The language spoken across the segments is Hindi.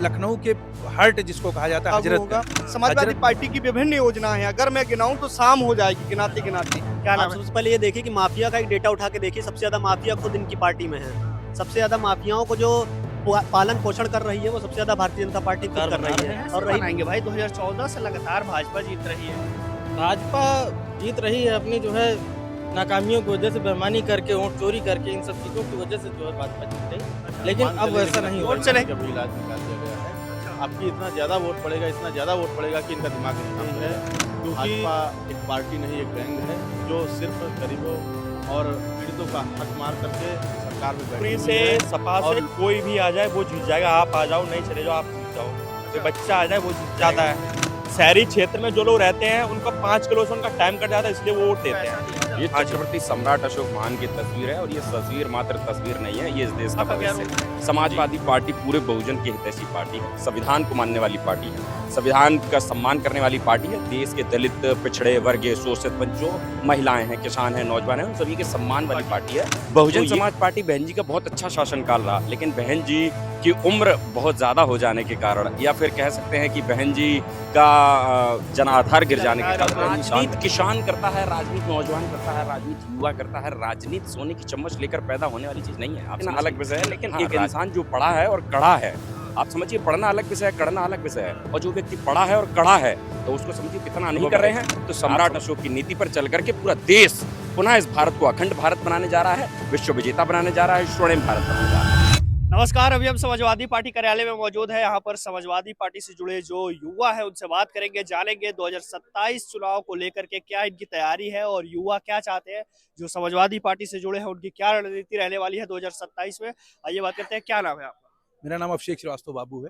लखनऊ के हार्ट जिसको कहा जाता है लागू होगा। हजरत समाजवादी हजरत पार्टी की विभिन्न योजनाएं हैं, अगर मैं गिनाऊं तो शाम हो जाएगी गिनाते गिनाते। क्या आप नाम है? सबसे पहले ये देखिए कि माफिया का एक डेटा उठा के देखिए, सबसे ज्यादा माफिया खुद इनकी पार्टी में है। सबसे ज्यादा माफियाओं को जो पालन पोषण कर रही है वो सबसे ज्यादा भारतीय जनता पार्टी खुद कर रही है। और बनाएंगे भाई 2014 से लगातार भाजपा जीत रही है। भाजपा जीत रही है अपनी जो है नाकामियों की वजह से, बेईमानी करके, वोट चोरी करके, इन सब चीज़ों की वजह से जो है भाजपा जीत रही। लेकिन अब वैसा नहीं वोट होगा। चले का भी इलाज निकाल दिया गया है। आपकी इतना ज़्यादा वोट पड़ेगा, इतना ज़्यादा वोट पड़ेगा कि इनका दिमाग नहीं काम है। क्योंकि भाजपा एक पार्टी नहीं, एक गैंग है जो सिर्फ गरीबों और पीड़ितों का हक मार करके सरकार में बैठी हुई से है। सपा से और कोई भी आ जाए वो जीत जाएगा। आप आ जाओ, नहीं चले जाओ, आप जीत जाओ। कोई बच्चा आ जाए वो जीत जाता है। शहरी क्षेत्र में जो लोग रहते हैं उनका 5 किलो से उनका टाइम कट जाता है, इसलिए वो वोट देते हैं। ये छत्रपति सम्राट अशोक महान की तस्वीर है और ये तस्वीर मात्र तस्वीर नहीं है, ये इस देश का भविष्य है। समाजवादी पार्टी पूरे बहुजन की हितैषी पार्टी है, संविधान को मानने वाली पार्टी है, संविधान का सम्मान करने वाली पार्टी है। देश के दलित, पिछड़े वर्ग, शोषित जो महिलाएं हैं, किसान हैं, नौजवान हैं, उन सभी के सम्मान वाली पार्टी है। बहुजन समाज पार्टी बहन जी का बहुत अच्छा शासनकाल रहा, लेकिन बहन जी की उम्र बहुत ज्यादा हो जाने के कारण, या फिर कह सकते हैं कि बहन जी का जनाधार गिर जाने के कारण, राजनीति किसान करता है, राजनीति नौजवान करता है, राजनीति युवा करता है। राजनीति सोने की चम्मच लेकर पैदा होने वाली चीज नहीं है, आप अलग विषय है। लेकिन एक इंसान जो पढ़ा है और कड़ा है, आप समझिए, पढ़ना अलग विषय है, कड़ना अलग विषय है। और जो व्यक्ति पढ़ा है और कड़ा है तो उसको समझिए कितना नहीं कर रहे हैं। तो सम्राट अशोक की नीति पर चल करके पूरा देश पुनः इस भारत को अखंड भारत बनाने जा रहा है, विश्व विजेता बनाने जा रहा है, स्वर्णिम भारत बनाने जा रहा है। नमस्कार, अभी हम समाजवादी पार्टी कार्यालय में मौजूद है। यहाँ पर समाजवादी पार्टी से जुड़े जो युवा है उनसे बात करेंगे, जानेंगे 2027 चुनाव को लेकर के क्या इनकी तैयारी है और युवा क्या चाहते हैं। जो समाजवादी पार्टी से जुड़े हैं उनकी क्या रणनीति रहने वाली है 2027 में। आइए बात करते हैं। क्या नाम है आपका? मेरा नाम अभिषेक श्रीवास्तव बाबू है।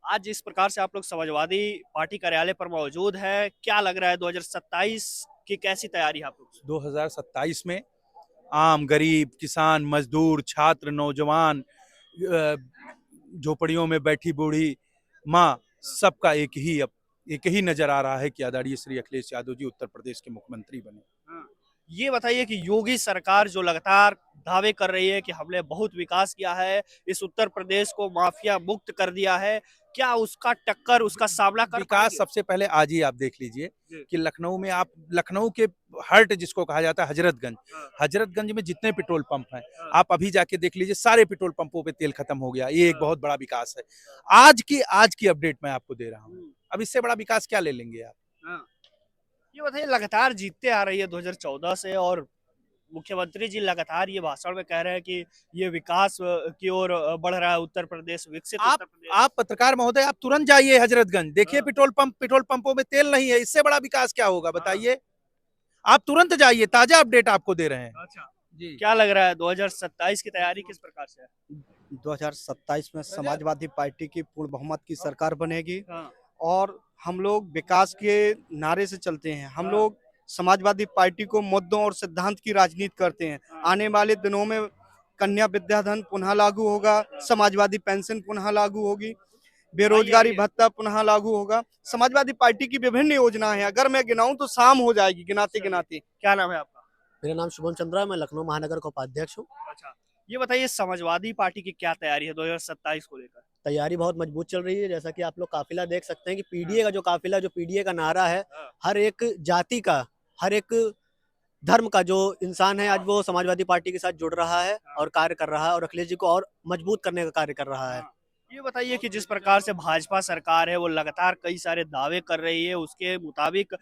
आज जिस प्रकार से आप लोग समाजवादी पार्टी कार्यालय पर मौजूद है, क्या लग रहा है 2027 की कैसी तैयारी है आप लोग? 2027 में आम, गरीब, किसान, मजदूर, छात्र, नौजवान, झोपड़ियों में बैठी बूढ़ी माँ, सबका एक ही नजर आ रहा है कि आदरणीय श्री अखिलेश यादव जी उत्तर प्रदेश के मुख्यमंत्री बने। ये बताइए कि योगी सरकार जो लगातार दावे कर रही है कि हमने बहुत विकास किया है, इस उत्तर प्रदेश को माफिया मुक्त कर दिया है, क्या उसका टक्कर, उसका सामना कर विकास पाएंगे? सबसे पहले आज ही आप देख लीजिए कि लखनऊ में, आप लखनऊ के हार्ट जिसको कहा जाता है हजरतगंज, हजरतगंज में जितने पेट्रोल पंप हैं, आप अभी जाके देख लीजिए, सारे पेट्रोल पंपों पे तेल खत्म हो गया। ये एक बहुत बड़ा विकास है। आज की अपडेट मैं आपको दे रहा हूँ। अब इससे बड़ा विकास क्या ले लेंगे आप? ये बताइए, लगातार जीतते आ रही है 2014 से और मुख्यमंत्री जी लगातार ये भाषण में कह रहे हैं कि ये विकास की ओर बढ़ रहा है उत्तर प्रदेश, विकसित उत्तर प्रदेश। आप पत्रकार महोदय, आप तुरंत जाइए हजरतगंज, देखिए पेट्रोल पंपों में तेल नहीं है। इससे बड़ा विकास क्या होगा बताइए? आप तुरंत जाइए, ताजा अपडेट आपको दे रहे हैं। अच्छा जी, क्या लग रहा है 2027 की तैयारी किस प्रकार से है? 2027 में समाजवादी पार्टी की पूर्ण बहुमत की सरकार बनेगी हाँ। और हम लोग विकास के नारे से चलते हैं। हम लोग समाजवादी पार्टी को मुद्दों और सिद्धांत की राजनीति करते हैं। आने वाले दिनों में कन्या विद्याधन पुनः लागू होगा, समाजवादी पेंशन पुनः लागू होगी, बेरोजगारी भत्ता पुनः लागू होगा। समाजवादी पार्टी की विभिन्न योजनाएं हैं, अगर मैं गिनाऊं तो शाम हो जाएगी गिनाते गिनाते। क्या नाम है आपका? मेरा नाम शुभम चंद्रा है, मैं लखनऊ महानगर का उपाध्यक्ष हूँ। अच्छा, ये बताइए समाजवादी पार्टी की क्या तैयारी है 2027 को लेकर? तैयारी बहुत मजबूत चल रही है। जैसा कि आप लोग काफिला देख सकते हैं कि पीडीए का जो काफिला, जो पीडीए का नारा है, हर एक जाति का, हर एक धर्म का जो इंसान है आज वो समाजवादी पार्टी के साथ जुड़ रहा है और कार्य कर रहा है और अखिलेश जी को और मजबूत करने का कार्य कर रहा है। ये बताइए कि जिस प्रकार से भाजपा सरकार है वो लगातार कई सारे दावे कर रही है, उसके मुताबिक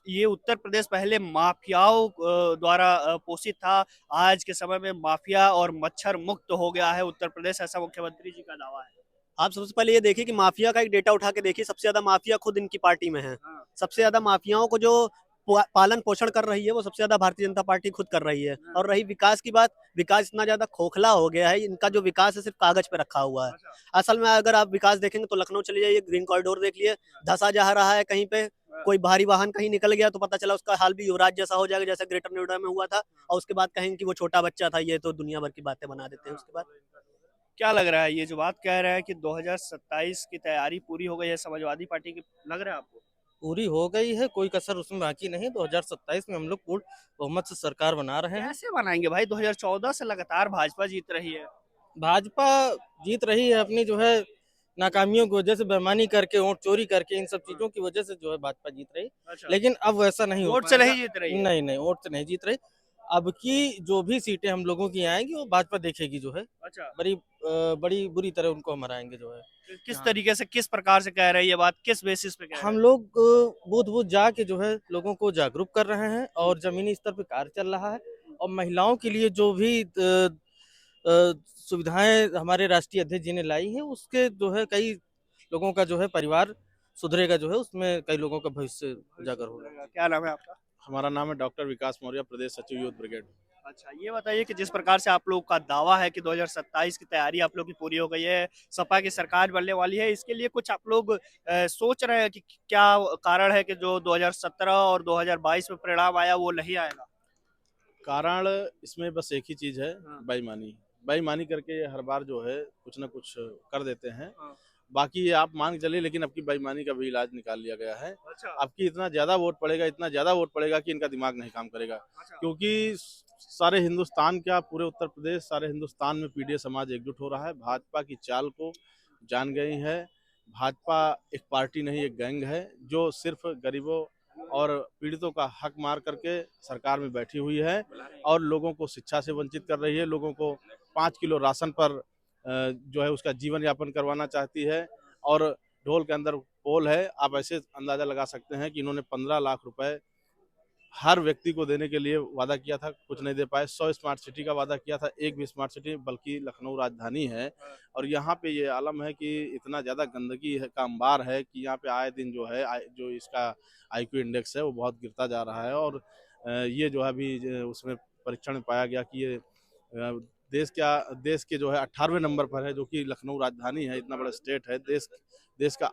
ये उत्तर प्रदेश पहले माफियाओं द्वारा पोषित था, आज के समय में माफिया और मच्छर मुक्त हो गया है उत्तर प्रदेश, ऐसा मुख्यमंत्री जी का दावा है। आप सबसे पहले ये देखिए कि माफिया का एक डेटा उठा के देखिए, सबसे ज्यादा माफिया खुद इनकी पार्टी में है। सबसे ज्यादा माफियाओं को जो पालन पोषण कर रही है वो सबसे ज्यादा भारतीय जनता पार्टी खुद कर रही है। और रही विकास की बात, विकास इतना ज्यादा खोखला हो गया है, इनका जो विकास है सिर्फ कागज पे रखा हुआ है। असल में अगर आप विकास देखेंगे तो लखनऊ चले जाइए, ग्रीन कॉरिडोर देख लिए, धंसा जा रहा है, कहीं पे कोई भारी वाहन कहीं निकल गया तो पता चला उसका हाल भी युवराज जैसा हो जाएगा जैसा ग्रेटर नोएडा में हुआ था, और उसके बाद कहेंगे कि वो छोटा बच्चा था, ये तो दुनिया भर की बातें बना देते हैं। उसके बाद क्या लग रहा है, ये जो बात कह रहे हैं कि 2027 की तैयारी पूरी हो गई है समाजवादी पार्टी की, लग रहा है आपको? पूरी हो गई है, कोई कसर उसमें बाकी नहीं। 2027 में हम लोग पूर्ण बहुमत से सरकार बना रहे हैं। कैसे बनाएंगे भाई? 2014 से लगातार भाजपा जीत रही है। भाजपा जीत रही है अपनी जो है नाकामियों की वजह से बेईमानी करके वोट चोरी करके इन सब चीजों की वजह से जो है भाजपा जीत रही। अच्छा। लेकिन अब वैसा नहीं हो वोट से पाएगा। नहीं जीत रही है। नहीं नहीं, वोट से नहीं जीत रही। अब की जो भी सीटें हम लोगों की आएंगी वो भाजपा देखेगी जो है, अच्छा। बड़ी बुरी तरह उनको हम हराएंगे जो है। किस हाँ। तरीके से, किस प्रकार से कह रहे हैं ये बात, किस बेसिस पे कह रहे हम हैं? लोग बूथ बूथ जाके जो है लोगों को जागरूक कर रहे हैं और जमीनी स्तर पे कार्य चल रहा है। और महिलाओं के लिए जो भी सुविधाएं हमारे राष्ट्रीय अध्यक्ष जी ने लाई हैं उसके जो है कई लोगों का जो है परिवार सुधरेगा जो है, उसमें कई लोगों का भविष्य उजागर होगा। क्या नाम है आपका? हमारा नाम है डॉक्टर विकास मौर्य, प्रदेश सचिव यूथ ब्रिगेड। अच्छा, ये बताइए कि जिस प्रकार से आप लोग का दावा है कि 2027 की तैयारी आप लोग की पूरी हो गई है, सपा की सरकार बनने वाली है, इसके लिए कुछ आप लोग सोच रहे हैं कि क्या कारण है कि जो 2017 और 2022 में परिणाम आया वो नहीं आएगा? कारण इसमें बस एक ही चीज है, हाँ। बेईमानी। बेईमानी करके ये हर बार जो है कुछ ना कुछ कर देते हैं। हाँ। बाकी ये आप मान के चलिए, लेकिन अब की बेईमानी का भी इलाज निकाल लिया गया है। अच्छा। अब की इतना ज्यादा वोट पड़ेगा, इतना ज्यादा वोट पड़ेगा कि इनका दिमाग नहीं काम करेगा। अच्छा। क्योंकि सारे हिंदुस्तान क्या, पूरे उत्तर प्रदेश, सारे हिंदुस्तान में पीडीए समाज एकजुट हो रहा है। भाजपा की चाल को जान गई है। भाजपा एक पार्टी नहीं, एक गैंग है जो सिर्फ गरीबों और पीड़ितों का हक मार करके सरकार में बैठी हुई है और लोगों को शिक्षा से वंचित कर रही है। लोगों को 5 किलो राशन पर जो है उसका जीवन यापन करवाना चाहती है। और ढोल के अंदर पोल है। आप ऐसे अंदाजा लगा सकते हैं कि इन्होंने 15 लाख रुपए हर व्यक्ति को देने के लिए वादा किया था, कुछ नहीं दे पाए। 100 स्मार्ट सिटी का वादा किया था, एक भी स्मार्ट सिटी, बल्कि लखनऊ राजधानी है और यहाँ पे ये आलम है कि इतना ज़्यादा गंदगी है का अंबार है कि यहाँ पे आए दिन जो है जो इसका IQ इंडेक्स है वो बहुत गिरता जा रहा है। और ये जो है अभी उसमें परीक्षण में पाया गया कि ये देश के जो है 18वें नंबर पर है, जो कि लखनऊ राजधानी है, इतना बड़ा स्टेट है, देश का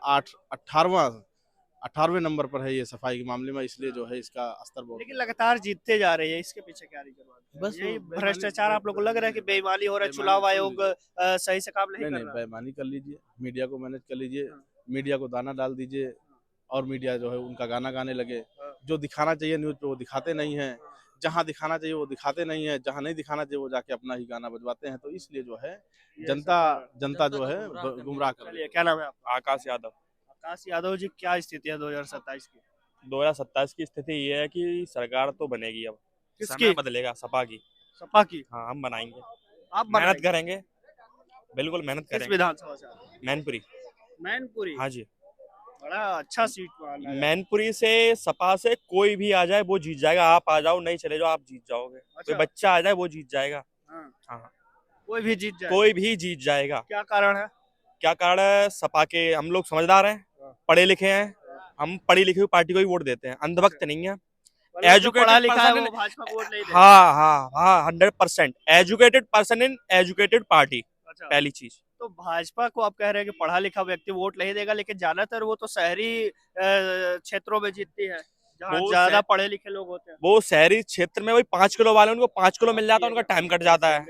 18वें नंबर पर है ये सफाई के मामले में। इसलिए जो है इसका स्तर बहुत, लेकिन लगातार जीतते जा रही है, इसके पीछे क्या रीजन है? बस यही वो भ्रष्टाचार आप लोग को लग रहा है कि बेईमानी हो रहा है, बेईमानी चुनाव कर आयोग लीजिए। सही से काम नहीं नहीं कर नहीं, रहा? बेईमानी कर लीजिए, मीडिया को मैनेज कर लीजिए, हाँ। मीडिया को दाना डाल दीजिए और मीडिया जो है उनका गाना गाने लगे। हाँ। जो दिखाना चाहिए न्यूज़ पे वो दिखाते नहीं हैं, जहाँ दिखाना चाहिए वो दिखाते नहीं है, जहाँ नहीं दिखाना चाहिए वो जाके अपना ही गाना बजवाते हैं। तो इसलिए जो है जनता जो है गुमराह कर रही है। चलिए, क्या नाम है आपका? आकाश यादव। आकाश यादव जी, क्या स्थिति है 2027 की? 2027 की स्थिति ये है कि सरकार तो बनेगी अब, किसकी? समय बदलेगा, सपा की। सपा की? हाँ, हम बनाएंगे, आप मेहनत बनाएंगे? करेंगे, बिल्कुल मेहनत किस करेंगे। विधानसभा से? मैनपुरी। मैनपुरी? हाँ जी, बड़ा अच्छा सीट माना है। मैनपुरी से सपा से कोई भी आ जाए वो जीत जाएगा। आप आ जाओ, नहीं चले जाओ, आप जीत जाओगे। कोई अच्छा। बच्चा आ जाए वो जीत जाएगा। हाँ। हाँ, कोई भी जीत जाए? कोई भी जीत जाएगा। क्या कारण है? क्या कारण है? सपा के हम लोग समझदार हैं, पढ़े लिखे हैं, हम पढ़ी लिखी हुई पार्टी को ही वोट देते हैं, अंधभक्त नहीं है। मतलब जो Educated पढ़ा लिखा है person वो in- भाजपा को वोट नहीं देगा? हाँ हाँ हाँ, 100% educated person in educated party, अच्छा। पहली चीज। तो भाजपा को आप कह रहे हैं कि पढ़ा लिखा व्यक्ति वोट नहीं देगा, लेकिन ज्यादातर वो तो शहरी क्षेत्रों में जीतती है, जहाँ वो ज्यादा शहर- पढ़े लिखे लोग होते हैं। वो शहरी क्षेत्र में वही 5 किलो वाले, उनको 5 किलो मिल जाता है, उनका टाइम कट जाता है।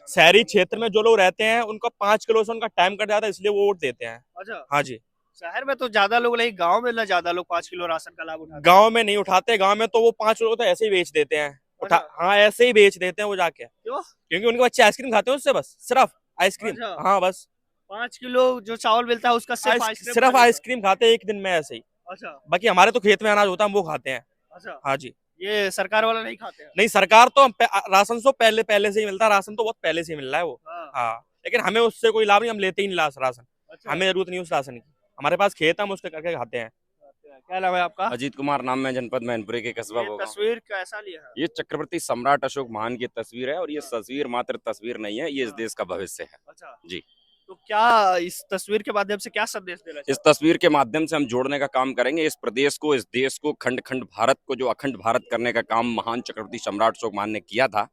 शहरी क्षेत्र में जो लोग रहते हैं उनका 5 किलो से उनका टाइम कट जाता है, इसलिए वो वोट देते हैं। अच्छा। हाँ जी, शहर में तो ज्यादा लोग नहीं, गांव में ना ज्यादा लोग 5 किलो राशन का लाभ उठाते हैं। गांव में नहीं उठाते, गांव में तो वो 5 किलो तो ऐसे ही बेच देते हैं। हाँ, ऐसे ही बेच देते हैं वो जाके। क्यों? क्योंकि उनके बच्चे आइसक्रीम खाते हैं उससे, बस सिर्फ आइसक्रीम। अच्छा। हाँ, बस 5 किलो जो चावल मिलता है उसका सिर्फ आइसक्रीम सिर्फ खा लेते हैं। आइसक्रीम खाते हैं एक दिन में ऐसे ही। अच्छा। बाकी हमारे तो खेत में अनाज होता है, हम वो खाते हैं। अच्छा, हाँ जी। ये सरकार वाला नहीं खाते हैं? नहीं, सरकार तो राशन तो पहले से ही मिलता है, राशन तो बहुत पहले से ही मिल रहा है वो। हाँ। हाँ, लेकिन हमें उससे कोई लाभ नहीं, हम लेते ही नहीं राशन। अच्छा। हमें जरूरत नहीं उस राशन की, हमारे पास खेत है, हम उसके करके खाते हैं। क्या नाम है आपका? अजीत कुमार नाम है, जनपद मैनपुरी के कस्बा ये भोगांव। तस्वीर कैसा लिया है? ये छत्रपति सम्राट अशोक महान की तस्वीर है और ये तस्वीर मात्र तस्वीर नहीं है, ये इस देश का भविष्य है। अच्छा जी। तो क्या इस तस्वीर के माध्यम से क्या संदेश देना इस तस्वीर के माध्यम से हम जोड़ने का काम करेंगे। इस प्रदेश को, इस देश को, खंड खंड भारत को, जो अखंड भारत करने का काम महान चक्रवर्ती सम्राट अशोक महान ने किया था,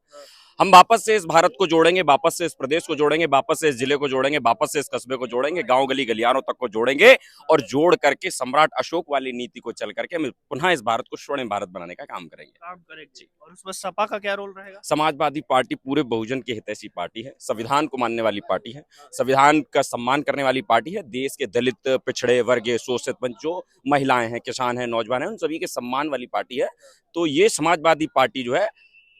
हम वापस से इस भारत को जोड़ेंगे, वापस से इस प्रदेश को जोड़ेंगे, वापस से इस जिले को जोड़ेंगे, वापस से इस कस्बे को जोड़ेंगे, गांव गली गलियारों तक को जोड़ेंगे और जोड़ करके सम्राट अशोक वाली नीति को चल करके हम पुनः इस भारत को स्वर्ण भारत बनाने का काम करेंगे। काम करेंगे। और उसमें सपा का क्या रोल रहेगा? समाजवादी पार्टी पूरे बहुजन की हितैषी पार्टी है, संविधान को मानने वाली पार्टी है, संविधान का सम्मान करने वाली पार्टी है। देश के दलित, पिछड़े वर्ग, शोषित वर्ग, जो महिलाएं हैं, किसान हैं, नौजवान हैं, उन सभी के सम्मान वाली पार्टी है। तो ये समाजवादी पार्टी जो है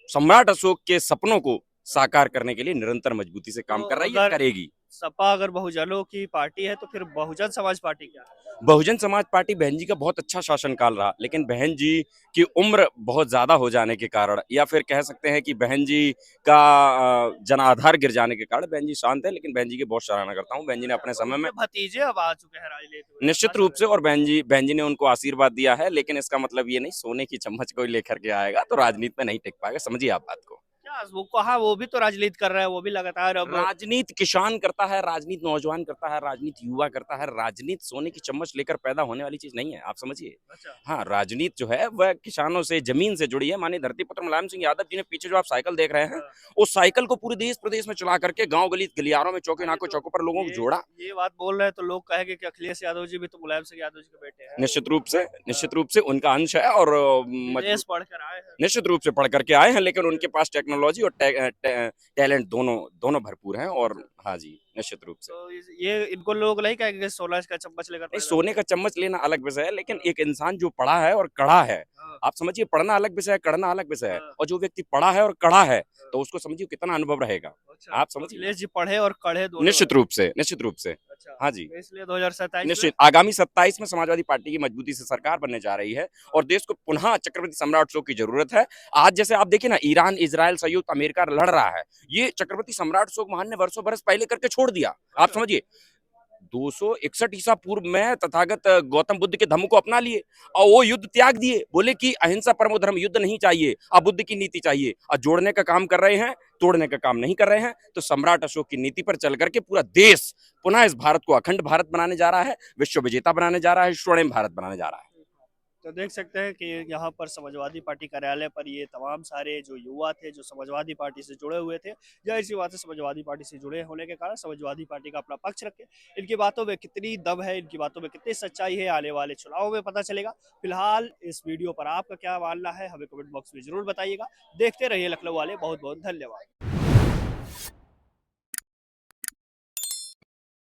सम्राट अशोक के सपनों को साकार करने के लिए निरंतर मजबूती से काम तो कर रही है, अगर करेगी। सपा अगर बहुजनों की पार्टी है तो फिर बहुजन समाज पार्टी क्या है? बहुजन समाज पार्टी बहन जी का बहुत अच्छा शासनकाल रहा, लेकिन बहन जी की उम्र बहुत ज्यादा हो जाने के कारण, या फिर कह सकते हैं कि बहन जी का जनाधार गिर जाने के कारण बहन जी शांत है, लेकिन बहन जी की बहुत सराहना करता हूँ। बहन जी ने अपने समय में उनके भतीजे अब आ चुके हैं राजनीति में। निश्चित रूप से, और बहन जी ने उनको आशीर्वाद दिया है, लेकिन इसका मतलब ये नहीं सोने की चम्मच कोई लेकर के आएगा तो राजनीति में नहीं टिक पाएगा। समझिए आप बात को। क्या वो कहा, वो भी तो राजनीति कर रहा है, वो भी लगातार अब राजनीति किसान करता है, राजनीति नौजवान करता है, राजनीति युवा करता है। राजनीति सोने की चम्मच लेकर पैदा होने वाली चीज नहीं है, आप समझिए। अच्छा। हाँ, राजनीति जो है वह किसानों से, जमीन से जुड़ी है। माननीय धरतीपुत्र मुलायम सिंह यादव जी ने पीछे जो आप साइकिल देख रहे हैं, उस साइकिल को पूरे देश प्रदेश में चला करके गांव गली गलियारों में, चौके नाकों चौकों पर लोगों को जोड़ा। ये बात बोल रहे हैं तो लोग कहेंगे कि अखिलेश यादव जी भी तो मुलायम सिंह यादव जी के बेटे हैं। निश्चित रूप से उनका अंश है, और विदेश पढ़कर आए हैं। निश्चित रूप से पढ़ करके आए हैं, लेकिन उनके पास टेक्नोलॉजी और टैलेंट दोनों भरपूर हैं। और हाँ जी, निश्चित रूप से। तो ये इनको लोग नहीं कहेंगे कि सोना का चम्मच लेकर नहीं, पैदा सोने का चम्मच लेना अलग विषय है, लेकिन एक इंसान जो पढ़ा है और कड़ा है, हाँ। आप समझिए, पढ़ना अलग विषय है, कड़ना अलग विषय है। हाँ। और जो व्यक्ति पढ़ा है और कड़ा है, तो उसको समझिए कितना अनुभव रहेगा। अच्छा, आप समझिए। अखिलेश जी पढ़े और कढ़े दोनों निश्चित रूप से। अच्छा, हाँ जी। तो इसलिए 2027 निश्चित आगामी 27 में समाजवादी पार्टी की मजबूती से सरकार बनने जा रही है, और देश को पुनः चक्रवर्ती सम्राट अशोक की जरूरत है। आज जैसे आप देखिए ना, ईरान, इजराइल, संयुक्त अमेरिका लड़ रहा है, ये चक्रवर्ती सम्राट अशोक महान ने वर्षों बरस पहले करके छोड़ दिया। आप समझिए, 261 ईसा पूर्व में तथागत गौतम बुद्ध के धम्म को अपना लिए, और वो युद्ध त्याग दिए, बोले कि अहिंसा परमो धर्म, युद्ध नहीं चाहिए, अब बुद्ध की नीति चाहिए। और जोड़ने का काम कर रहे हैं, तोड़ने का काम नहीं कर रहे हैं। तो सम्राट अशोक की नीति पर चल करके पूरा देश पुनः इस भारत को अखंड भारत बनाने जा रहा है, विश्व विजेता बनाने जा रहा है, स्वर्णिम भारत बनाने जा रहा है। तो देख सकते हैं कि यहाँ पर समाजवादी पार्टी कार्यालय पर ये तमाम सारे जो युवा थे, जो समाजवादी पार्टी से जुड़े हुए थे, जाहिर सी बात है समाजवादी पार्टी से जुड़े होने के कारण समाजवादी पार्टी का अपना पक्ष रखे। इनकी बातों में कितनी दम है, इनकी बातों में कितनी सच्चाई है, आने वाले चुनाव में पता चलेगा। फिलहाल इस वीडियो पर आपका क्या मानना है, हमें कमेंट बॉक्स में जरूर बताइएगा। देखते रहिए लखनऊ वाले। बहुत बहुत धन्यवाद।